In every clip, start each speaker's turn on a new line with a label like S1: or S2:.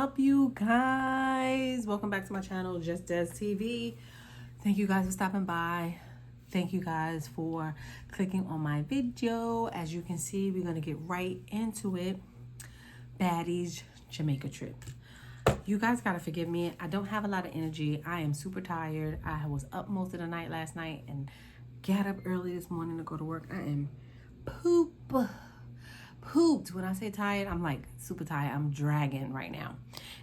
S1: up, you guys? Welcome back to my channel, Just Des TV. Thank you guys for stopping by. Thank you guys for clicking on my video. As you can see, we're going to get right into it. BADDies Jamaica trip. You guys got to forgive me. I don't have a lot of energy. I am super tired. I was up most of the night last night and got up early this morning to go to work. I am pooped. When I say tired, I'm like super tired. I'm dragging right now.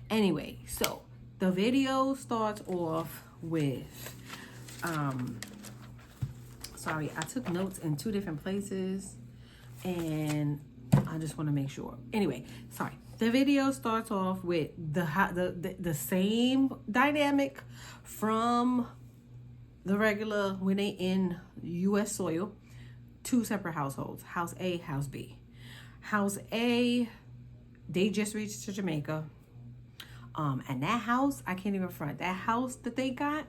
S1: Anyway, so the video starts off with sorry, I took notes in two different places and I just want to make sure. Anyway, sorry. The video starts off with the same dynamic from the regular when they in U.S. soil. Two separate households, house A, house B. House A, they just reached to Jamaica. And that house, I can't even front. That house that they got,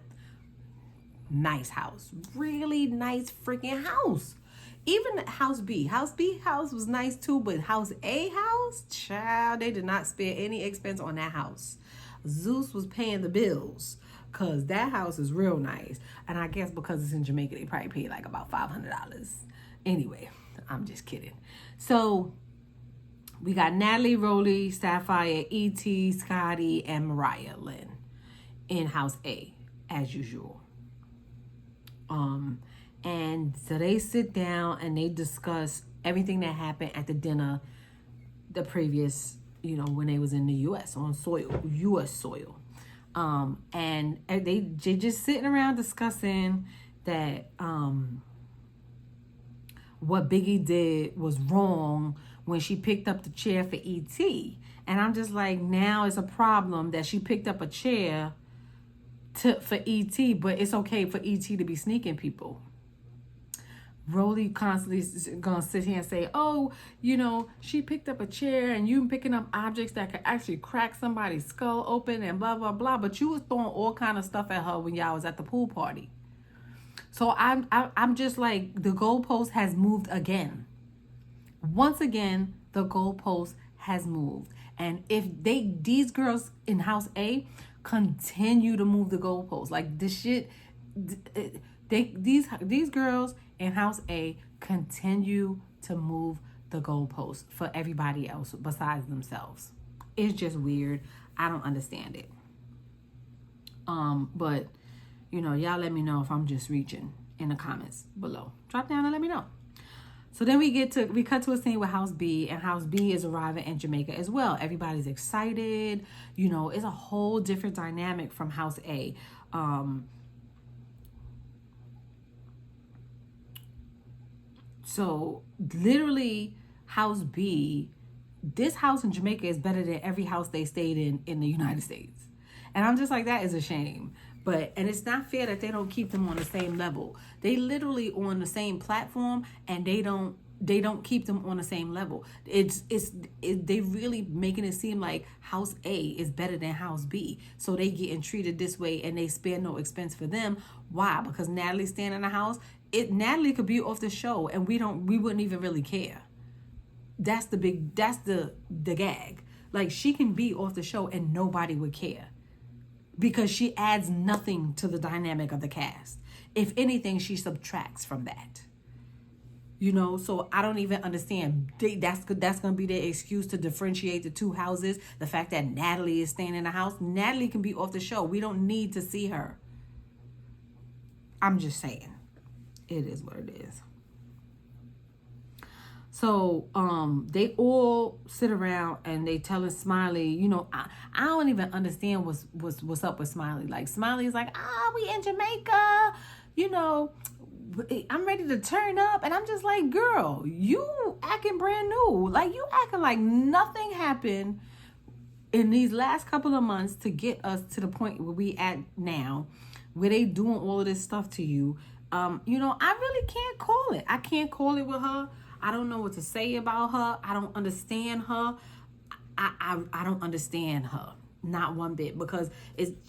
S1: nice house. Really nice freaking house. Even house B house was nice too, but house A house, child, they did not spare any expense on that house. Zeus was paying the bills because that house is real nice. And I guess because it's in Jamaica, they probably paid like about $500. Anyway, I'm just kidding. So we got Natalie, Rolly, Sapphire, E.T., Scotty, and Mariah Lynn in house A, as usual. And so they sit down and they discuss everything that happened at the dinner the previous, when they was in the U.S. on soil, U.S. soil. And they just sitting around discussing that what Biggie did was wrong when she picked up the chair for E.T. And I'm just like, now it's a problem that she picked up a chair for E.T., but it's okay for E.T. to be sneaking people. Rolly constantly gonna sit here and say, oh, she picked up a chair and you picking up objects that could actually crack somebody's skull open and blah, blah, blah. But you was throwing all kind of stuff at her when y'all was at the pool party. So I'm just like, the goalpost has moved again. Once again, the goalpost has moved. And if these girls in house A continue to move the goalpost, like this shit, these girls in house A continue to move the goalpost for everybody else besides themselves. It's just weird. I don't understand it. But y'all let me know if I'm just reaching in the comments below. Drop down and let me know. So then we cut to a scene with house B, and house B is arriving in Jamaica as well. Everybody's excited. It's a whole different dynamic from house A. So literally house B, this house in Jamaica is better than every house they stayed in the United States. And I'm just like, that is a shame. And it's not fair that they don't keep them on the same level. They literally on the same platform and they don't keep them on the same level. They really making it seem like house A is better than house B. So they getting treated this way and they spare no expense for them. Why? Because Natalie's staying in the house. Natalie could be off the show and we wouldn't even really care. That's the gag. Like, she can be off the show and nobody would care, because she adds nothing to the dynamic of the cast. If anything, she subtracts from that. So I don't even understand. That's going to be their excuse to differentiate the two houses. The fact that Natalie is staying in the house. Natalie can be off the show. We don't need to see her. I'm just saying. It is what it is. So they all sit around and they telling Smiley, I don't even understand what's up with Smiley. Like, Smiley is like, we in Jamaica, I'm ready to turn up. And I'm just like, girl, you acting brand new. Like, you acting like nothing happened in these last couple of months to get us to the point where we at now, where they doing all of this stuff to you. I really can't call it. I can't call it with her. I don't know what to say about her. I don't understand her. I don't understand her. Not one bit, because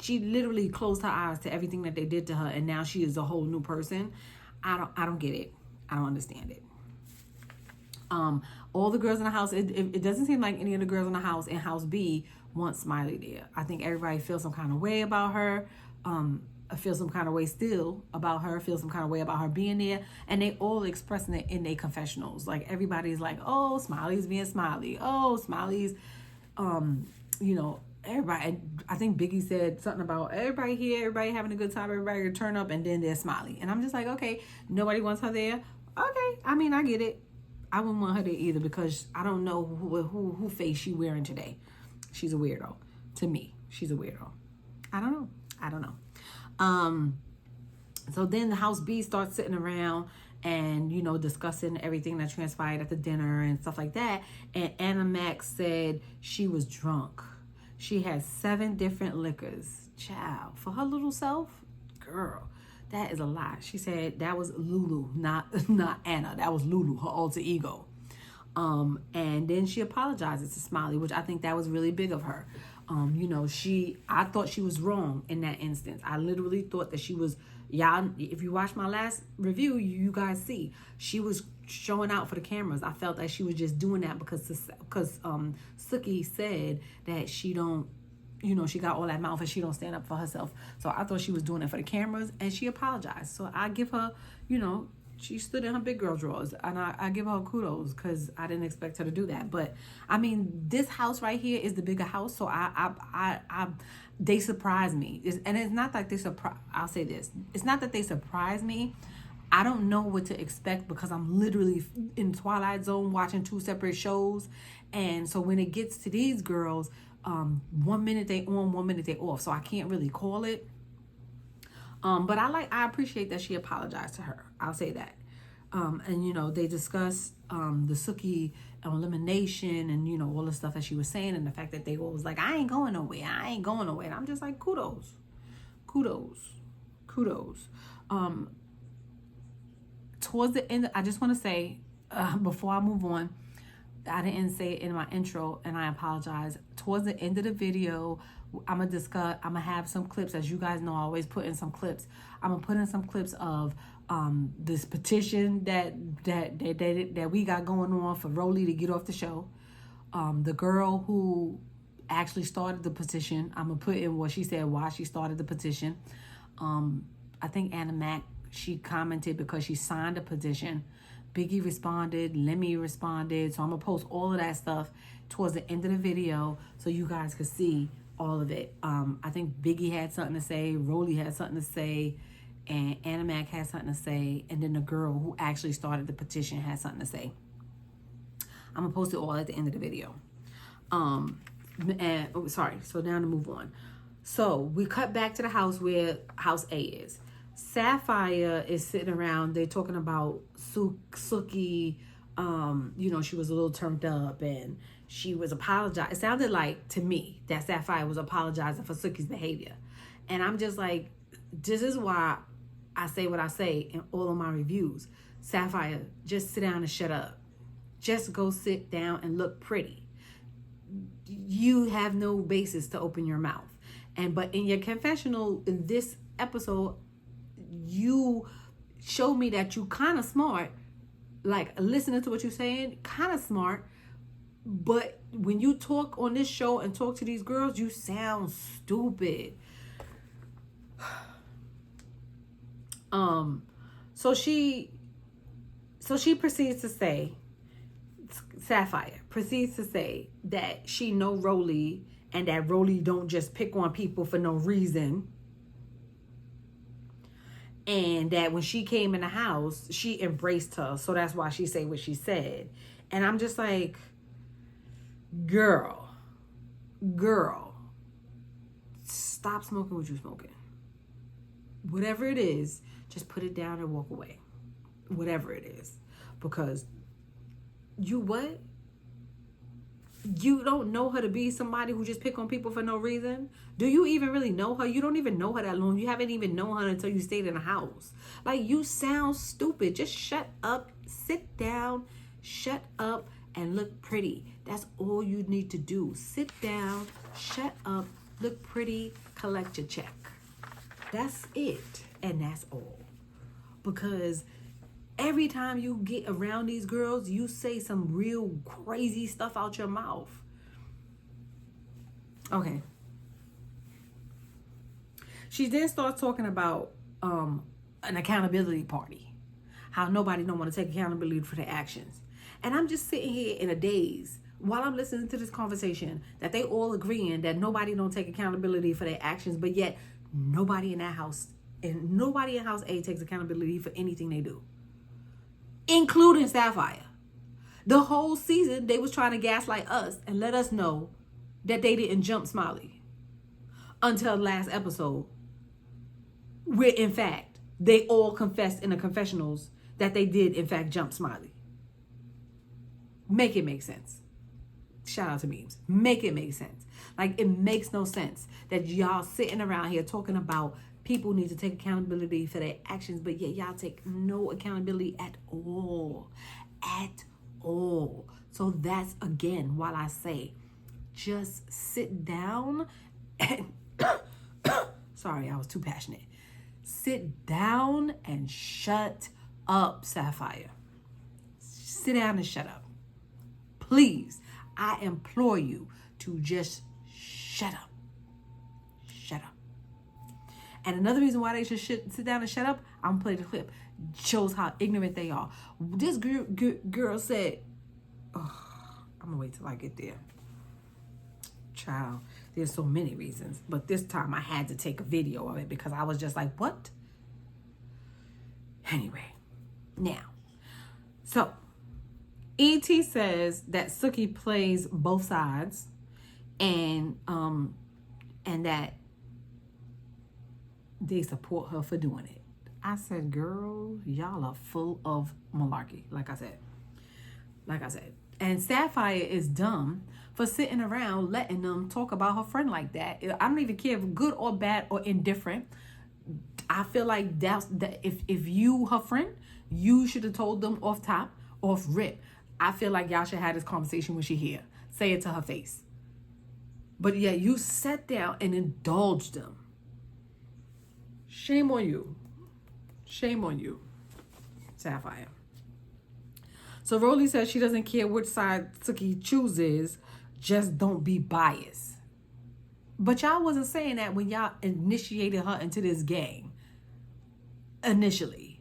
S1: she literally closed her eyes to everything that they did to her, and now she is a whole new person. I don't get it. I don't understand it. All the girls in the house, it doesn't seem like any of the girls in the house in House B want Smiley there. I think everybody feels some kind of way about her. I feel some kind of way still about her, feel some kind of way about her being there. And they all expressing it in their confessionals. Like, everybody's like, oh, Smiley's being Smiley. Oh, Smiley's, everybody. I think Biggie said something about everybody here, everybody having a good time, everybody to turn up, and then there's Smiley. And I'm just like, okay, nobody wants her there. Okay, I mean, I get it. I wouldn't want her there either, because I don't know who face she wearing today. She's a weirdo. To me, she's a weirdo. I don't know. So then the House B starts sitting around and, discussing everything that transpired at the dinner and stuff like that. And Anna Mac said she was drunk. She had 7 different liquors. Child, for her little self, girl, that is a lot. She said that was Lulu, not Anna. That was Lulu, her alter ego. And then she apologizes to Smiley, which I think that was really big of her. I thought she was wrong in that instance. I literally thought that she was, if you watch my last review, you guys see, she was showing out for the cameras. I felt that she was just doing that because Sookie said that she don't, she got all that mouth and she don't stand up for herself. So I thought she was doing it for the cameras, and she apologized. So I give her, she stood in her big girl drawers, and I give her kudos, because I didn't expect her to do that. But I mean, this house right here is the bigger house, so they surprise me. And it's not like they surprise. I'll say this: it's not that they surprise me. I don't know what to expect, because I'm literally in Twilight Zone watching 2 separate shows, and so when it gets to these girls, 1 minute they on, 1 minute they off, so I can't really call it. But I appreciate that she apologized to her. I'll say that. And they discussed the Sookie elimination, and all the stuff that she was saying, and the fact that they all was like, I ain't going nowhere. And I'm just like, kudos. Towards the end, I just want to say, before I move on, I didn't say it in my intro, and I apologize. Towards the end of the video, I'm gonna have some clips. As you guys know, I always put in some clips. I'm gonna put in some clips of this petition that we got going on for Rolly to get off the show. The girl who actually started the petition, I'm gonna put in what she said, why she started the petition. I think Anna Mac, she commented because she signed a petition. Biggie responded, Lemmy responded. So I'm gonna post all of that stuff towards the end of the video so you guys could see all of it. I think Biggie had something to say, Rolly had something to say, and Anna Mac had something to say, and then the girl who actually started the petition had something to say. I'm gonna post it all at the end of the video. So now to move on. So we cut back to the house where House A is. Sapphire is sitting around. They're talking about Sookie. She was a little turned up, and she was apologizing. It sounded like to me that Sapphire was apologizing for Sookie's behavior, and I'm just like, this is why I say what I say in all of my reviews. Sapphire, just sit down and shut up. Just go sit down and look pretty. You have no basis to open your mouth. But in your confessional in this episode, you showed me that you kind of smart, like listening to what you're saying, kind of smart. But when you talk on this show and talk to these girls, you sound stupid. So she proceeds to say, Sapphire proceeds to say that she know Rolly, and that Rolly don't just pick on people for no reason. And that when she came in the house, she embraced her. So that's why she said what she said. And I'm just like, girl, stop smoking what you're smoking. Whatever it is, just put it down and walk away. Whatever it is. Because you don't know her to be somebody who just pick on people for no reason? Do you even really know her? You don't even know her that long. You haven't even known her until you stayed in the house. Like, you sound stupid. Just shut up, sit down, shut up, and look pretty. That's all you need to do. Sit down, shut up, look pretty, collect your check. That's it. And that's all. Because Every time you get around these girls, you say some real crazy stuff out your mouth. Okay. She then starts talking about an accountability party. How nobody don't want to take accountability for their actions. And I'm just sitting here in a daze while I'm listening to this conversation that they all agreeing that nobody don't take accountability for their actions, but yet nobody in that house and nobody in house A takes accountability for anything they do, including Sapphire. The whole season they was trying to gaslight us and let us know that they didn't jump Smiley until last episode, where in fact they all confessed in the confessionals that they did in fact jump Smiley. Make it make sense. Shout out to memes. Make it make sense. Like, it makes no sense that y'all sitting around here talking about people need to take accountability for their actions, but yet y'all take no accountability at all. At all. So that's, again, while I say, just sit down and... Sorry, I was too passionate. Sit down and shut up, Sapphire. Sit down and shut up. Please, I implore you to just shut up. Shut up. And another reason why they should sit down and shut up, I'm going to play the clip. Shows how ignorant they are. This girl said, oh, I'm going to wait till I get there. Child, there's so many reasons. But this time I had to take a video of it because I was just like, what? Anyway, now, so E.T. says that Sookie plays both sides and that they support her for doing it. I said, girl, y'all are full of malarkey, like I said. And Sapphire is dumb for sitting around letting them talk about her friend like that. I don't even care if good or bad or indifferent. I feel like that if you her friend, you should have told them off rip. I feel like y'all should have this conversation when she here. Say it to her face. But yeah, you sat down and indulged them. Shame on you. Shame on you, Sapphire. So Rolly says she doesn't care which side Sookie chooses, just don't be biased. But y'all wasn't saying that when y'all initiated her into this game. Initially.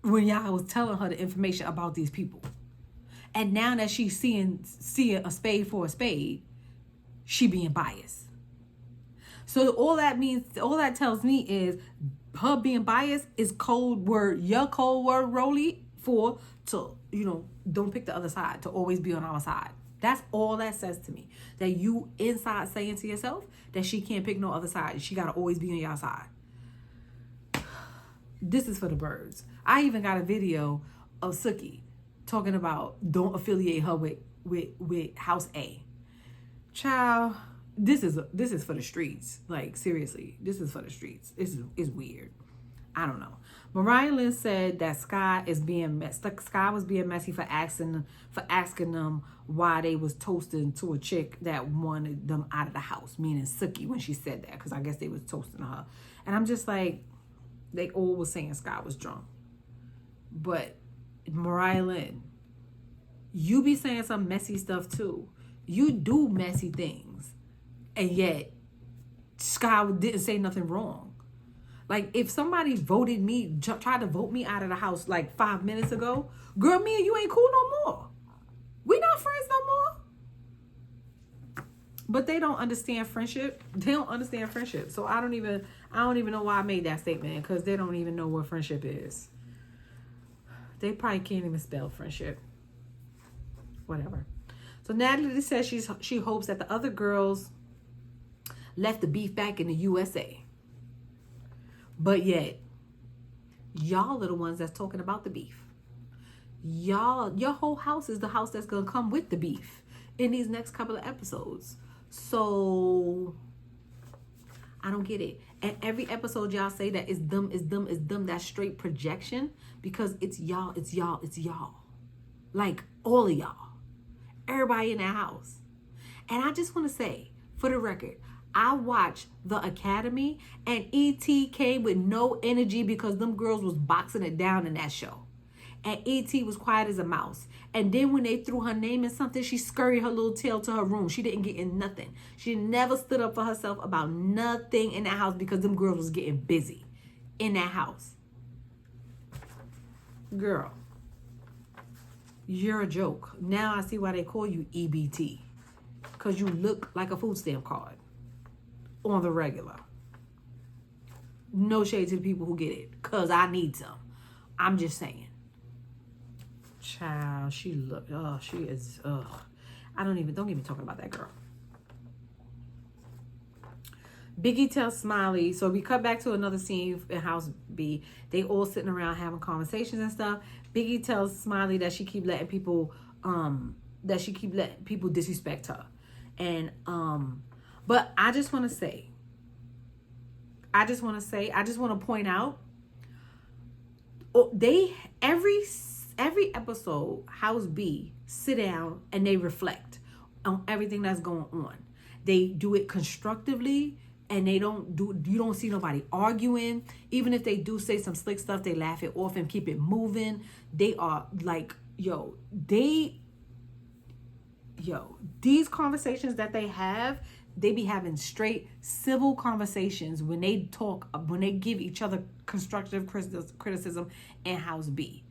S1: When y'all was telling her the information about these people. And now that she's seeing a spade for a spade, she being biased. So all that tells me is her being biased is your code word, Rolly, don't pick the other side, to always be on our side. That's all that says to me. That you inside saying to yourself that she can't pick no other side. She got to always be on your side. This is for the birds. I even got a video of Sookie talking about don't affiliate her with House A. Child, this is for the streets. Like, seriously, this is for the streets. It's weird. I don't know. Mariah Lynn said that Sky was being messy for asking them why they was toasting to a chick that wanted them out of the house, meaning Sookie, when she said that, because I guess they was toasting her. And I'm just like, they all was saying Sky was drunk. But Mariah Lynn, you be saying some messy stuff too. You do messy things. And yet, Sky didn't say nothing wrong. Like, if somebody tried to vote me out of the house like 5 minutes ago, girl, me and you ain't cool no more. We not friends no more. But they don't understand friendship. They don't understand friendship. So I don't even know why I made that statement, because they don't even know what friendship is. They probably can't even spell friendship. Whatever. So Natalie says she hopes that the other girls left the beef back in the USA. But yet, y'all are the ones that's talking about the beef. Your whole house is the house that's going to come with the beef in these next couple of episodes. So, I don't get it. And every episode y'all say that it's dumb. That's straight projection, because it's y'all. Like, all of y'all. Everybody in that house. And I just want to say, for the record, I watched The Academy, and E.T. came with no energy because them girls was boxing it down in that show. And E.T. was quiet as a mouse. And then when they threw her name in something, she scurried her little tail to her room. She didn't get in nothing. She never stood up for herself about nothing in that house because them girls was getting busy in that house. Girl, you're a joke. Now I see why they call you EBT. Because you look like a food stamp card on the regular. No shade to the people who get it. Because I need some. I'm just saying. Child, she is, don't get me talking about that girl. Biggie tells Smiley, so we cut back to another scene in House B. They all sitting around having conversations and stuff. Biggie tells Smiley that she keep letting people disrespect her. And but I just want to point out, every episode, House B sit down and they reflect on everything that's going on. They do it constructively, and you don't see nobody arguing. Even if they do say some slick stuff, they laugh it off and keep it moving. They are like, these conversations that they have, they be having straight civil conversations when they give each other constructive criticism in House B.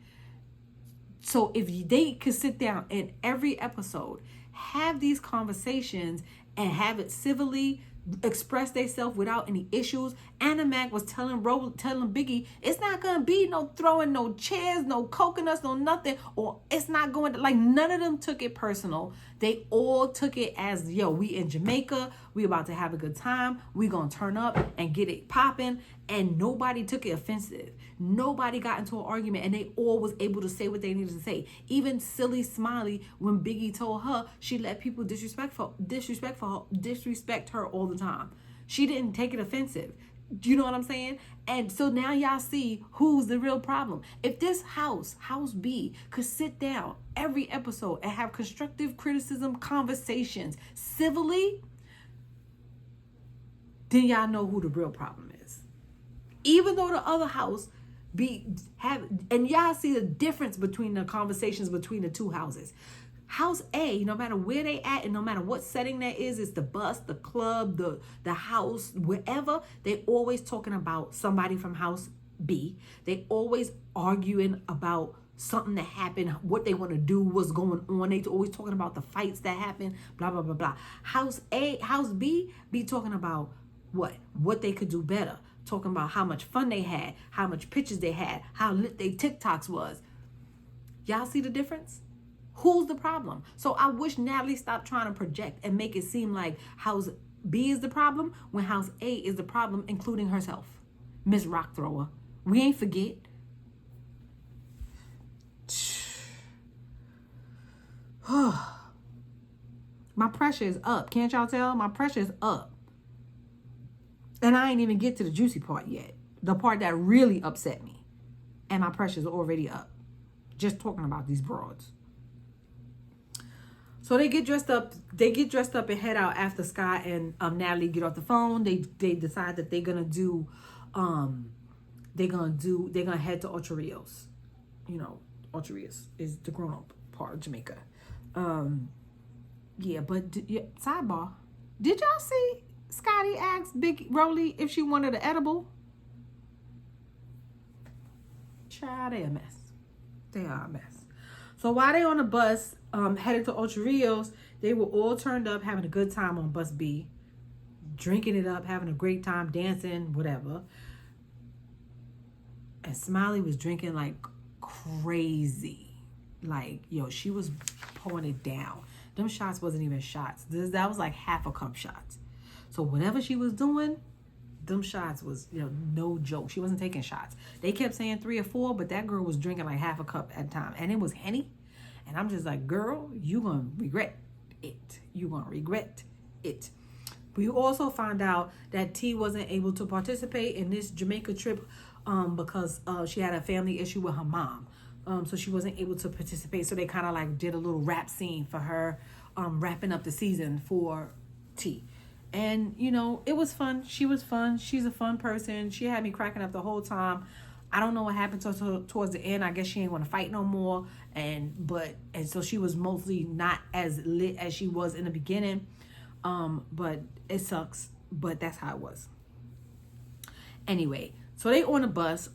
S1: So if they could sit down in every episode, have these conversations and have it civilly, express themselves without any issues. Anna Mac was telling Biggie, it's not gonna be no throwing no chairs, no coconuts, no nothing, or it's not going to, like, none of them took it personal. They all took it as, we in Jamaica, we about to have a good time, we gonna turn up and get it popping, and nobody took it offensive. Nobody got into an argument, and they all was able to say what they needed to say. Even silly Smiley, when Biggie told her she let people disrespect her all the time, she didn't take it offensive. Do you know what I'm saying? And so now y'all see who's the real problem. If this House B, could sit down every episode and have constructive criticism conversations civilly, then y'all know who the real problem is. Even though the other house and y'all see the difference between the conversations between the two houses. House A, no matter where they at and no matter what setting that is, it's the bus, the club, the house, wherever, they always talking about somebody from House B. They always arguing about something that happened, what they want to do, what's going on. They always talking about the fights that happen, blah, blah, blah, blah. House B be talking about what they could do better. Talking about how much fun they had, how much pictures they had, how lit they TikToks was. Y'all see the difference? Who's the problem? So I wish Natalie stopped trying to project and make it seem like House B is the problem when House A is the problem, including herself. Miss Rock Thrower. We ain't forget. My pressure is up. Can't y'all tell? My pressure is up. And I ain't even get to the juicy part yet. The part that really upset me. And my pressure's already up. Just talking about these broads. So they get dressed up and head out after Scott and Natalie get off the phone. They decide that they're gonna head to Ocho Rios. Ocho Rios is the grown-up part of Jamaica. Sidebar. Did y'all see Scotty asked Big Rolly if she wanted an edible? Child, they a mess. They are a mess. So while they on the bus, headed to Ocho Rios, they were all turned up, having a good time on bus B, drinking it up, having a great time, dancing, whatever. And Smiley was drinking like crazy. Like, she was pouring it down. Them shots wasn't even shots. That was like half a cup shots. So whatever she was doing, them shots was, no joke. She wasn't taking shots. They kept saying 3 or 4, but that girl was drinking like half a cup at a time. And it was Henny. And I'm just like, girl, you gonna regret it. You gonna regret it. We also found out that T wasn't able to participate in this Jamaica trip because she had a family issue with her mom. So she wasn't able to participate. So they kind of like did a little rap scene for her, wrapping up the season for T. And, it was fun. She was fun. She's a fun person. She had me cracking up the whole time. I don't know what happened to her towards the end. I guess she ain't want to fight no more. And so she was mostly not as lit as she was in the beginning. But it sucks. But that's how it was. Anyway, so they on bus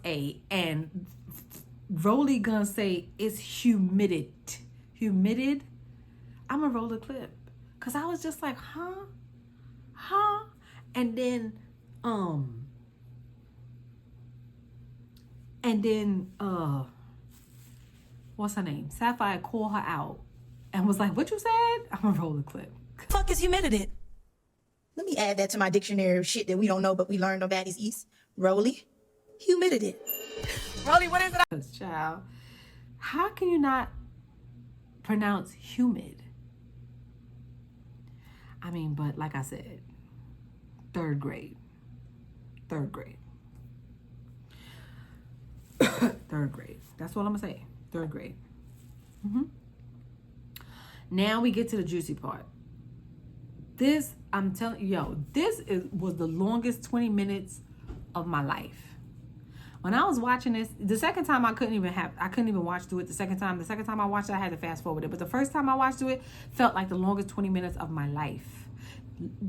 S1: A, and Rolly gonna say it's humid. I'm gonna roll the clip. Cause I was just like, huh? And then, what's her name? Sapphire called her out and was like, what you said? I'm gonna roll the clip.
S2: Fuck is humidity? Let me add that to my dictionary of shit that we don't know, but we learned on BADDies East. Rolly, humidity. Rolly, what is it?
S1: Child, how can you not pronounce humid? I mean, but like I said, third grade. Third grade. That's what I'm gonna say. Third grade. Now we get to the juicy part. This, I'm telling you, was the longest 20 minutes of my life. When I was watching this, the second time I couldn't even watch through it. The second time I watched it, I had to fast forward it. But the first time I watched through it, felt like the longest 20 minutes of my life.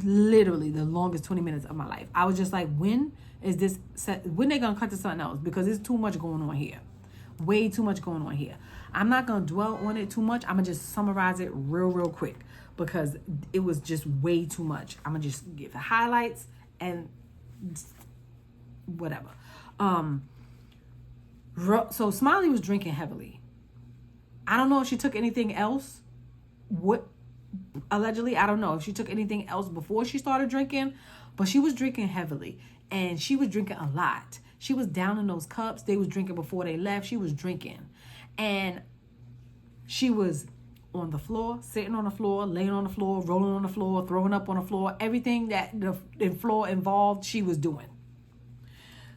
S1: Literally the longest 20 minutes of my life. I was just like, when they gonna cut to something else? Because there's too much going on here. Way too much going on here. I'm not gonna dwell on it too much. I'm gonna just summarize it real quick because it was just way too much. I'm gonna just give the highlights and whatever. So Smiley was drinking heavily. I don't know if she took anything else. Allegedly, I don't know if she took anything else before she started drinking, but she was drinking heavily, and she was drinking a lot. She was down in those cups. They was drinking before they left. She was drinking, and she was on the floor, sitting on the floor, laying on the floor, rolling on the floor, throwing up on the floor. Everything that the floor involved, she was doing.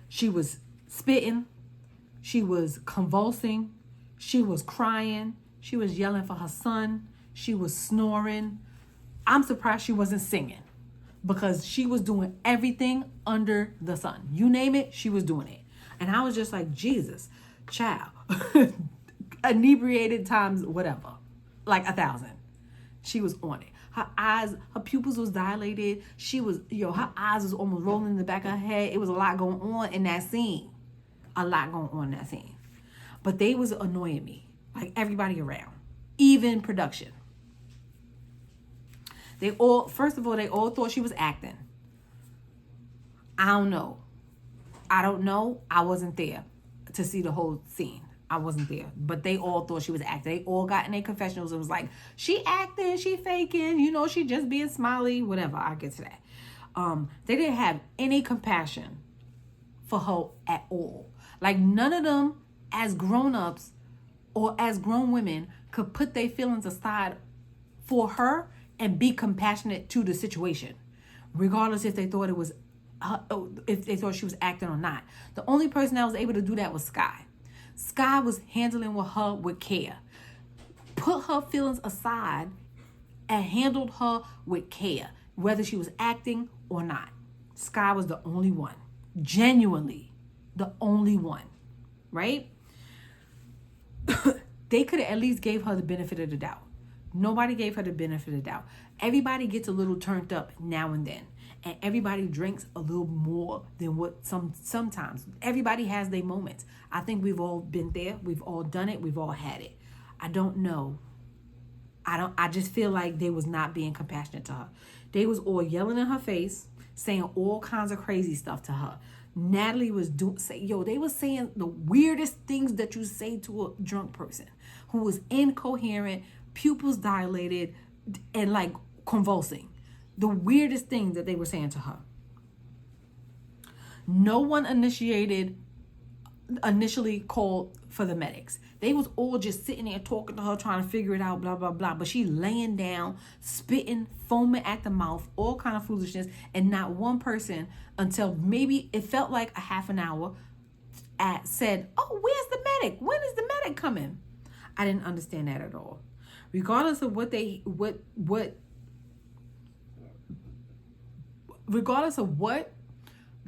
S1: She was spitting. She was convulsing. She was crying. She was yelling for her son. She was snoring. I'm surprised she wasn't singing because she was doing everything under the sun. You name it, she was doing it. And I was just like, Jesus, child. Inebriated times whatever. Like 1,000. She was on it. Her eyes, her pupils was dilated. Her eyes was almost rolling in the back of her head. It was a lot going on in that scene. But they was annoying me. Like everybody around. Even production. First of all, they all thought she was acting. I don't know. I wasn't there to see the whole scene. I wasn't there. But they all thought she was acting. They all got in their confessionals and was like, she acting, she faking, she just being Smiley, whatever. I'll get to that. They didn't have any compassion for her at all. Like none of them as grown-ups or as grown women could put their feelings aside for her and be compassionate to the situation, regardless if they thought if they thought she was acting or not. The only person that was able to do that was Sky. Sky was handling with her with care, put her feelings aside, and handled her with care, whether she was acting or not. Sky was the only one, genuinely the only one, right? They could have at least gave her the benefit of the doubt. Nobody gave her the benefit of the doubt. Everybody gets a little turned up now and then. And everybody drinks a little more than what sometimes. Everybody has their moments. I think we've all been there. We've all done it. We've all had it. I don't know. I just feel like they was not being compassionate to her. They was all yelling in her face, saying all kinds of crazy stuff to her. Natalie was they was saying the weirdest things that you say to a drunk person who was incoherent, pupils dilated, and like convulsing. The weirdest things that they were saying to her. No one initially called for the medics. They was all just sitting there talking to her, trying to figure it out, blah, blah, blah. But she laying down, spitting, foaming at the mouth, all kind of foolishness. And not one person, until maybe it felt like a half an hour, said, oh, where's the medic? When is the medic coming? I didn't understand that at all. Regardless of regardless of what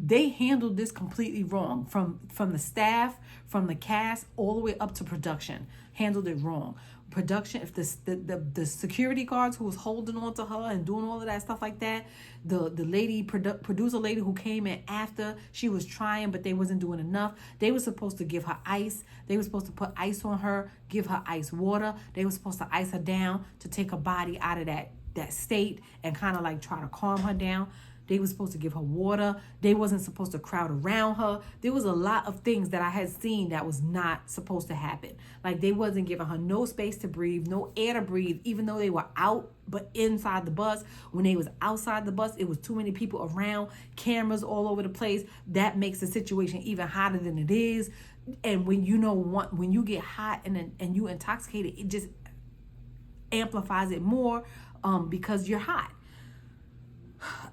S1: they handled this completely wrong, from the staff, from the cast, all the way up to production. Handled it wrong. Production, if the security guards who was holding on to her and doing all of that stuff like that, the lady producer lady who came in after, she was trying but they wasn't doing enough. They were supposed to give her ice. They were supposed to put ice on her, give her ice water. They were supposed to ice her down to take her body out of that state and kind of like try to calm her down. They were supposed to give her water. They wasn't supposed to crowd around her. There was a lot of things that I had seen that was not supposed to happen. Like they wasn't giving her no space to breathe, no air to breathe, even though they were out, but inside the bus. When they was outside the bus, it was too many people around, cameras all over the place. That makes the situation even hotter than it is. And when when you get hot and you intoxicated, it just amplifies it more because you're hot.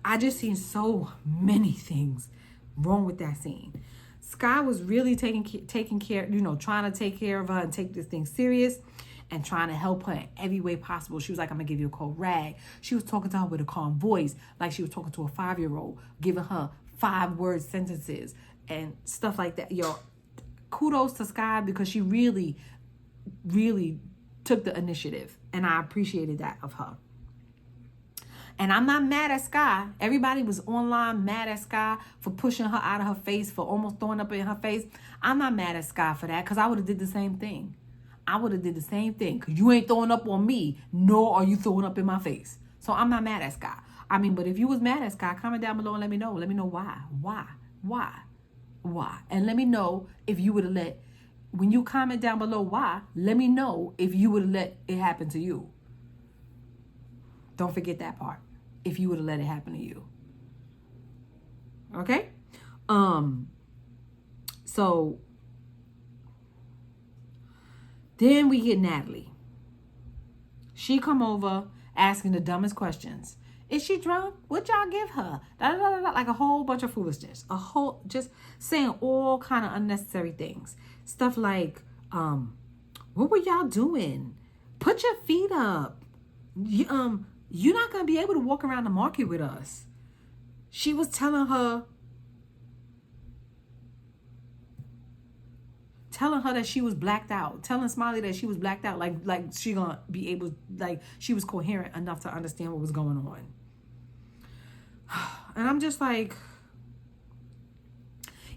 S1: I just seen so many things wrong with that scene. Sky was really taking care, trying to take care of her and take this thing serious and trying to help her in every way possible. She was like, I'm gonna give you a cold rag. She was talking to her with a calm voice, like she was talking to a 5-year-old, giving her 5-word sentences and stuff like that. Yo, kudos to Sky because she really, really took the initiative, and I appreciated that of her. And I'm not mad at Sky. Everybody was online mad at Sky for pushing her out of her face, for almost throwing up in her face. I'm not mad at Sky for that because I would have did the same thing. I would have did the same thing because you ain't throwing up on me, nor are you throwing up in my face. So I'm not mad at Sky. I mean, but if you was mad at Sky, comment down below and let me know. Let me know why. And let me know if you would have when you comment down below why, let me know if you would have let it happen to you. Don't forget that part. If you would have let it happen to you. Okay? So then we get Natalie. She come over asking the dumbest questions. Is she drunk? What y'all give her? Like a whole bunch of foolishness. Just saying all kind of unnecessary things. Stuff like, what were y'all doing? Put your feet up. You're not going to be able to walk around the market with us. She was telling her that she was blacked out. Telling Smiley that she was blacked out. Like she going to be able, like she was coherent enough to understand what was going on. And I'm just like,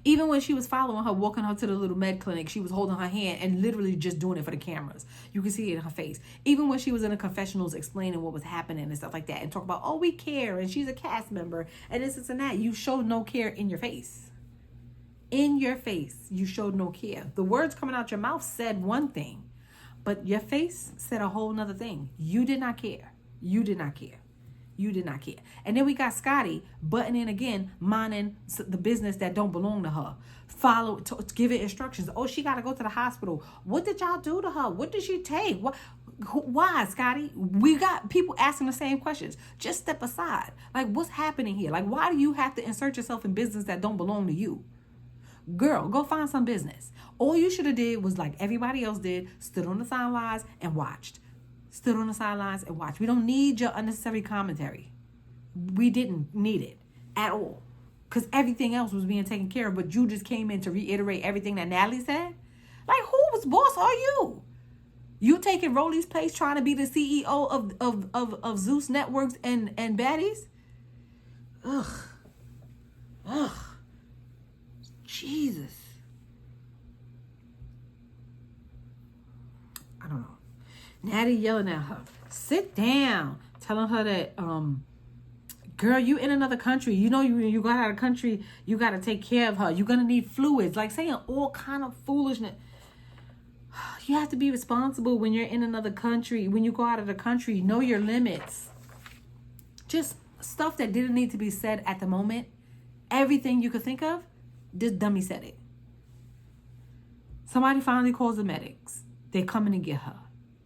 S1: even when she was following her, walking her to the little med clinic, she was holding her hand and literally just doing it for the cameras. You can see it in her face. Even when she was in the confessionals explaining what was happening and stuff like that and talk about, oh, we care and she's a cast member and this and that. You showed no care in your face. In your face, you showed no care. The words coming out your mouth said one thing, but your face said a whole nother thing. You did not care. You did not care. You did not care. And then we got Scotty butting in again, minding the business that don't belong to her. Giving instructions. Oh, she got to go to the hospital. What did y'all do to her? What did she take? Why, Scotty? We got people asking the same questions. Just step aside. Like, what's happening here? Like, why do you have to insert yourself in business that don't belong to you? Girl, go find some business. All you should have did was like everybody else did, stood on the sidelines and watched. Stood on the sidelines and watched. We don't need your unnecessary commentary. We didn't need it at all. Because everything else was being taken care of, but you just came in to reiterate everything that Natalie said? Like, whose boss are you? You taking Rolly's place trying to be the CEO of Zeus Networks and BADDies? Ugh. Jesus. I don't know. Natty yelling at her, sit down, telling her that, girl, you in another country. You know, you got out of country, you got to take care of her. You're going to need fluids. Like saying all kind of foolishness. You have to be responsible when you're in another country. When you go out of the country, know your limits. Just stuff that didn't need to be said at the moment. Everything you could think of, this dummy said it. Somebody finally calls the medics. They're coming to get her.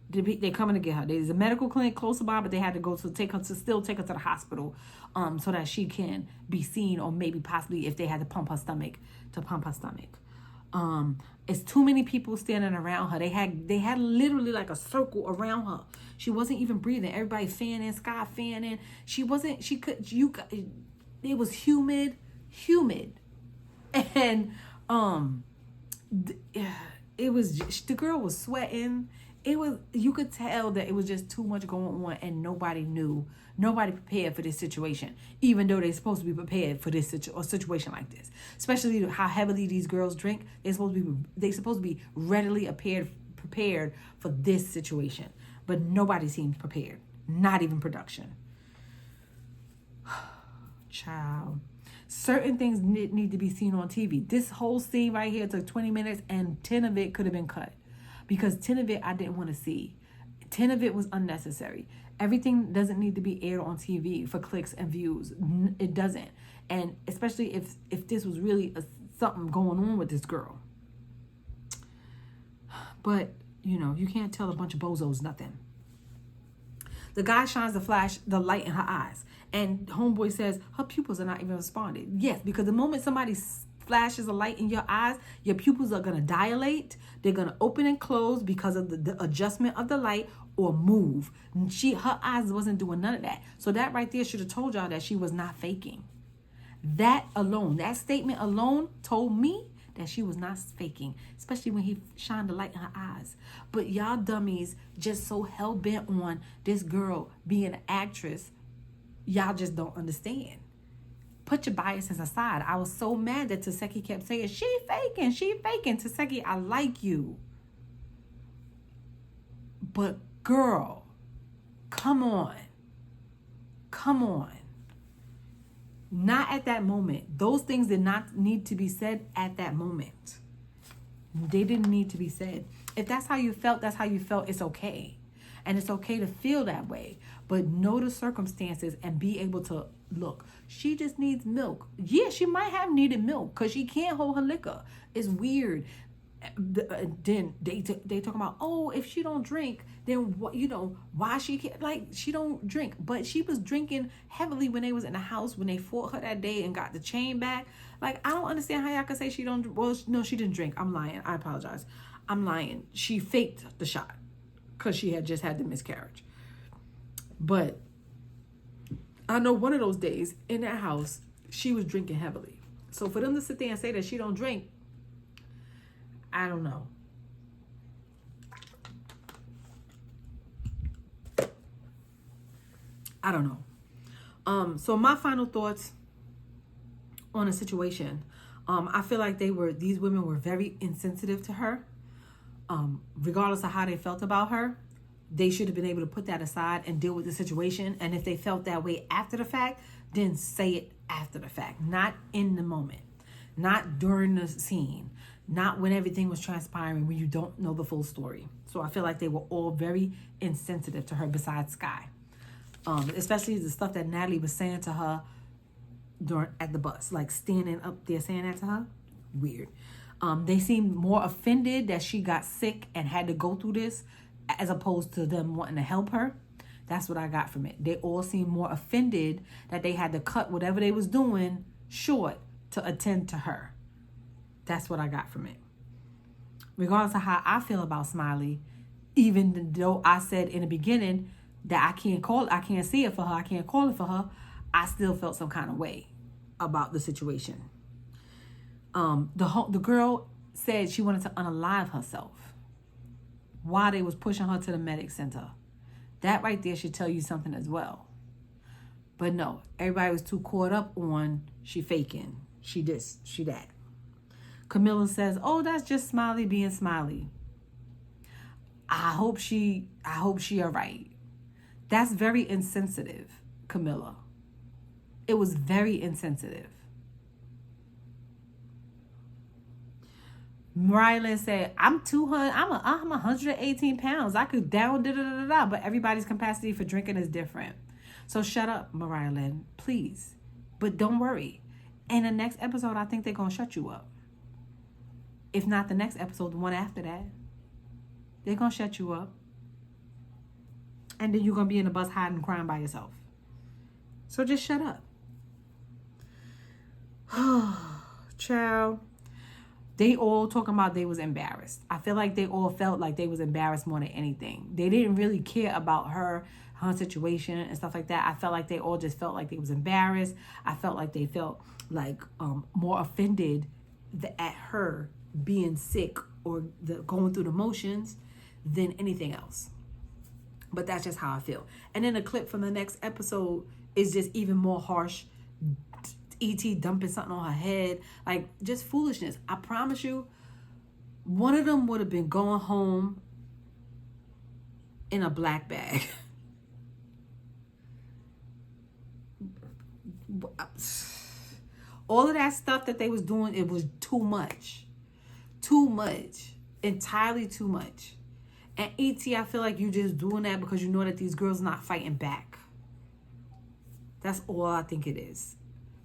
S1: They're coming to get her. There's a medical clinic close by, but they had to go to take her to the hospital, so that she can be seen, or maybe possibly if they had to pump her stomach. It's too many people standing around her. They had literally like a circle around her. She wasn't even breathing. Everybody fanning, Sky fanning. It was humid humid. And it was just, the girl was sweating. It was, you could tell that it was just too much going on, and nobody prepared for this situation, even though they're supposed to be prepared for this situation like this, especially how heavily these girls drink. They're supposed to be readily prepared for this situation, but nobody seemed prepared, not even production. Child, certain things need to be seen on TV. This whole scene right here took 20 minutes, and 10 of it could have been cut, because 10 of it I didn't want to see. 10 of it was unnecessary. Everything doesn't need to be aired on TV for clicks and views. It doesn't. And especially if this was really something going on with this girl. But, you can't tell a bunch of bozos nothing. The guy shines the light in her eyes. And homeboy says her pupils are not even responding. Yes, because the moment somebody flashes a light in your eyes, your pupils are going to dilate. They're going to open and close because of the adjustment of the light, or move. Her eyes wasn't doing none of that. So that right there should have told y'all that she was not faking. That statement alone told me that she was not faking, especially when he shined the light in her eyes. But y'all dummies just so hell-bent on this girl being an actress, y'all just don't understand. Put your biases aside. I was so mad that Taseki kept saying, she faking. Taseki, I like you. But girl, come on. Not at that moment. Those things did not need to be said at that moment. They didn't need to be said. If that's how you felt, that's how you felt. It's okay. And it's okay to feel that way. But know the circumstances and be able to look. She just needs milk. Yeah, she might have needed milk because she can't hold her liquor. It's weird. Then they talk about, oh, if she don't drink, then what, why she can't, like, she don't drink. But she was drinking heavily when they was in the house, when they fought her that day and got the chain back. Like, I don't understand how y'all can say she don't. Well, no, she didn't drink. I'm lying. I apologize. I'm lying. She faked the shot because she had just had the miscarriage. But I know one of those days in that house, she was drinking heavily. So for them to sit there and say that she don't drink, I don't know. So my final thoughts on the situation. I feel like these women were very insensitive to her. Regardless of how they felt about her, they should have been able to put that aside and deal with the situation. And if they felt that way after the fact, then say it after the fact, not in the moment, not during the scene, not when everything was transpiring, when you don't know the full story. So I feel like they were all very insensitive to her, besides Sky. Especially the stuff that Natalie was saying to her at the bus, like standing up there saying that to her. Weird. They seemed more offended that she got sick and had to go through this, as opposed to them wanting to help her. That's what I got from it. They all seemed more offended that they had to cut whatever they was doing short to attend to her. That's what I got from it. Regardless of how I feel about Smiley, even though I said in the beginning that I can't see it for her, I can't call it for her, I still felt some kind of way about the situation. The girl said she wanted to unalive herself while they was pushing her to the medic center. That right there should tell you something as well. But no, everybody was too caught up on she faking, she this, she that. Camilla says, oh, that's just Smiley being Smiley. I hope she all right. That's very insensitive, Camilla. It was very insensitive. Mariah said, I'm 118 pounds. I could down but everybody's capacity for drinking is different. So shut up, Mariah Lynn, please. But don't worry. In the next episode, I think they're going to shut you up. If not the next episode, the one after that. They're going to shut you up. And then you're going to be in the bus hiding and crying by yourself. So just shut up. Child. They all talking about they was embarrassed. I feel like they all felt like they was embarrassed more than anything. They didn't really care about her her situation and stuff like that. I felt like they all just felt like they was embarrassed. I felt like they felt like more offended at her being sick or going through the motions than anything else. But that's just how I feel. And then a clip from the next episode is just even more harsh. E.T. dumping something on her head, like just foolishness. I promise you, one of them would have been going home in a black bag. All of that stuff that they was doing, it was too much. Too much. Entirely too much. And E.T., I feel like you just doing that because you know that these girls not fighting back. That's all I think it is.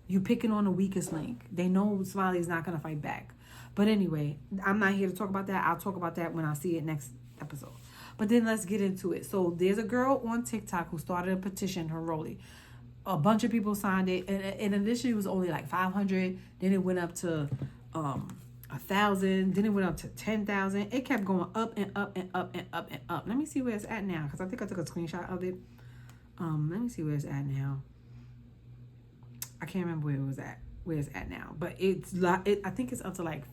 S1: You picking on the weakest link. They know Smiley's not going to fight back. But anyway, I'm not here to talk about that. I'll talk about that when I see it next episode. But then let's get into it. So there's a girl on TikTok who started a petition, her Rolly. A bunch of people signed it. And initially it was only like 500. Then it went up to 1,000. Then it went up to 10,000. It kept going up and up and up and up and up. Let me see where it's at now, because I think I took a screenshot of it. Let me see where it's at now. I can't remember where it's at now, but I think it's up to like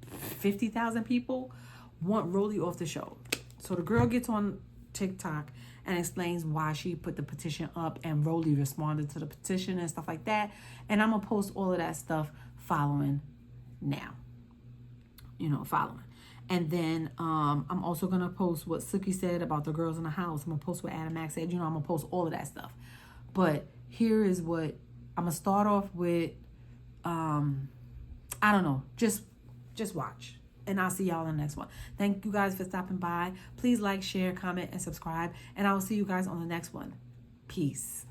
S1: 50,000 people want Rolly off the show. So the girl gets on TikTok and explains why she put the petition up, and Rolly responded to the petition and stuff like that. And I'm gonna post all of that stuff following now. Following. And then I'm also gonna post what Suki said about the girls in the house. I'm gonna post what Adam Mack said. I'm gonna post all of that stuff. But here is what I'm gonna start off with. I don't know. Just watch. And I'll see y'all in the next one. Thank you guys for stopping by. Please like, share, comment, and subscribe. And I will see you guys on the next one. Peace.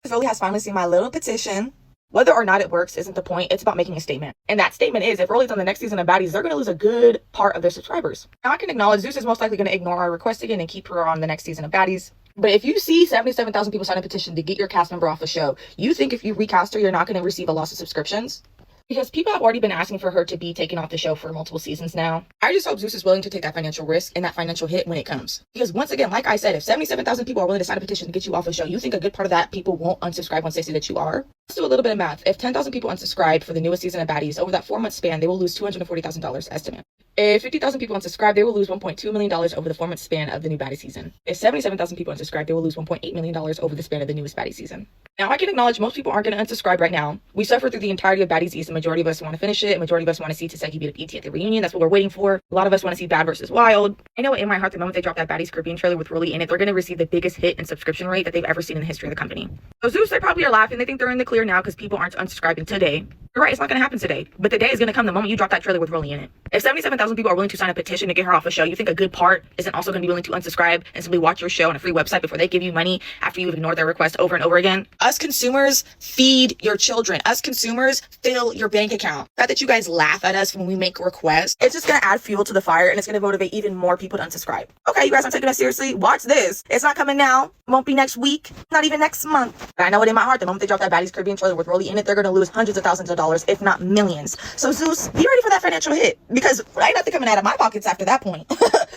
S3: Really has finally seen my little petition. Whether or not it works isn't the point. It's about making a statement. And that statement is, if Rolly's on the next season of Baddies, they're going to lose a good part of their subscribers. Now, I can acknowledge Zeus is most likely going to ignore our request again and keep her on the next season of Baddies. But if you see 77,000 people sign a petition to get your cast member off the show, you think if you recast her, you're not going to receive a loss of subscriptions? Because people have already been asking for her to be taken off the show for multiple seasons now. I just hope Zeus is willing to take that financial risk and that financial hit when it comes. Because once again, like I said, if 77,000 people are willing to sign a petition to get you off the show, you think a good part of that people won't unsubscribe once they see that you are? Let's do a little bit of math. If 10,000 people unsubscribe for the newest season of Baddies, over that 4-month span, they will lose $240,000 estimate. If 50,000 people unsubscribe, they will lose $1.2 million over the 4-month span of the new Baddies season. If 77,000 people unsubscribe, they will lose $1.8 million over the span of the newest Baddies season. Now, I can acknowledge most people aren't going to unsubscribe right now. We suffered through the entirety of Baddies East. The majority of us want to finish it. The majority of us want to see Taseki beat up ET at the reunion. That's what we're waiting for. A lot of us want to see Bad versus Wild. I know in my heart, the moment they drop that Baddies Caribbean trailer with Rolly in it, they're going to receive the biggest hit and subscription rate that they've ever seen in the history of the company. So Zeus, they probably are laughing. They think they're in the clear now because people aren't unsubscribing today. You're right, it's not going to happen today. But the day is going to come the moment you drop that trailer with Rolly in it. If 77,000 people are willing to sign a petition to get her off a show, you think a good part isn't also going to be willing to unsubscribe and simply watch your show on a free website before they give you money after you've ignored their request over and over again? Us consumers feed your children. Us consumers fill your bank account. The fact that you guys laugh at us when we make requests, it's just going to add fuel to the fire, and it's going to motivate even more people to unsubscribe. Okay, you guys aren't taking us seriously? Watch this. It's not coming now. It won't be next week. Not even next month. But I know it in my heart. The moment they drop that Baddies Caribbean trailer with Rolly in it, they're going to lose hundreds of thousands of dollars, if not millions. So Zeus, be ready for that financial hit, because ain't nothing coming out of my pockets after that point.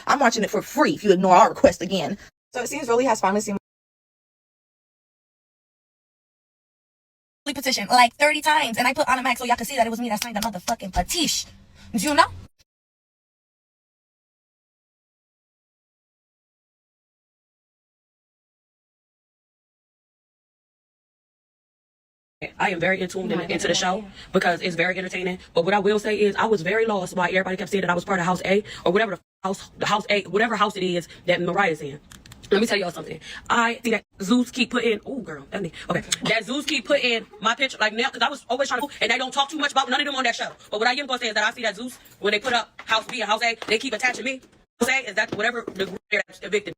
S3: I'm watching it for free if you ignore our request again. So it seems Rolly has finally seen
S2: Petition like 30 times, and I put on a mic so y'all can see that it was me that signed the motherfucking petition. Do you know?
S4: I am very into the show because it's very entertaining. But what I will say is I was very lost why everybody kept saying that I was part of House A or whatever the house A, whatever house it is that Mariah's in. Let me tell y'all something. I see that Zeus keep putting, oh girl, that me. Okay, that Zeus keep putting my picture like now, because I was always trying to, and they don't talk too much about none of them on that show. But what I am gonna say is that I see that Zeus, when they put up House B and House A, they keep attaching me. Say is that whatever the group that's evicted.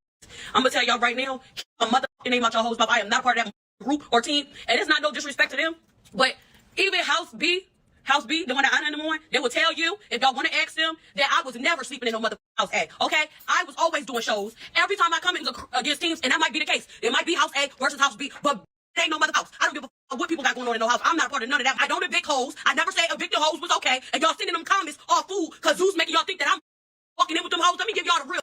S4: I'm gonna tell y'all right now, a motherfucking name out your hoes, I am not part of that group or team, and it's not no disrespect to them, but even House B, the one that I in the morning, they will tell you, if y'all want to ask them, that I was never sleeping in no motherfucking House A, okay? I was always doing shows. Every time I come in against teams, and that might be the case. It might be House A versus House B, but it ain't no mother house. I don't give a fuck what people got going on in no house. I'm not a part of none of that. I don't evict hoes. I never say evicting hoes was okay, and y'all sending them comments all fool, because Zeus making y'all think that I'm walking in with them hoes. Let me give y'all the real.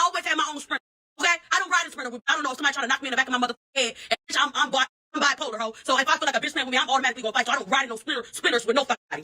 S4: I always have my own sprinter. Okay? I don't ride a sprinter. I don't know if somebody trying to knock me in the back of my motherfucking head. And bitch, I'm bipolar, ho. So if I feel like a bitch playing with me, I'm automatically gonna fight. So I don't ride in no splitters with no fucking body.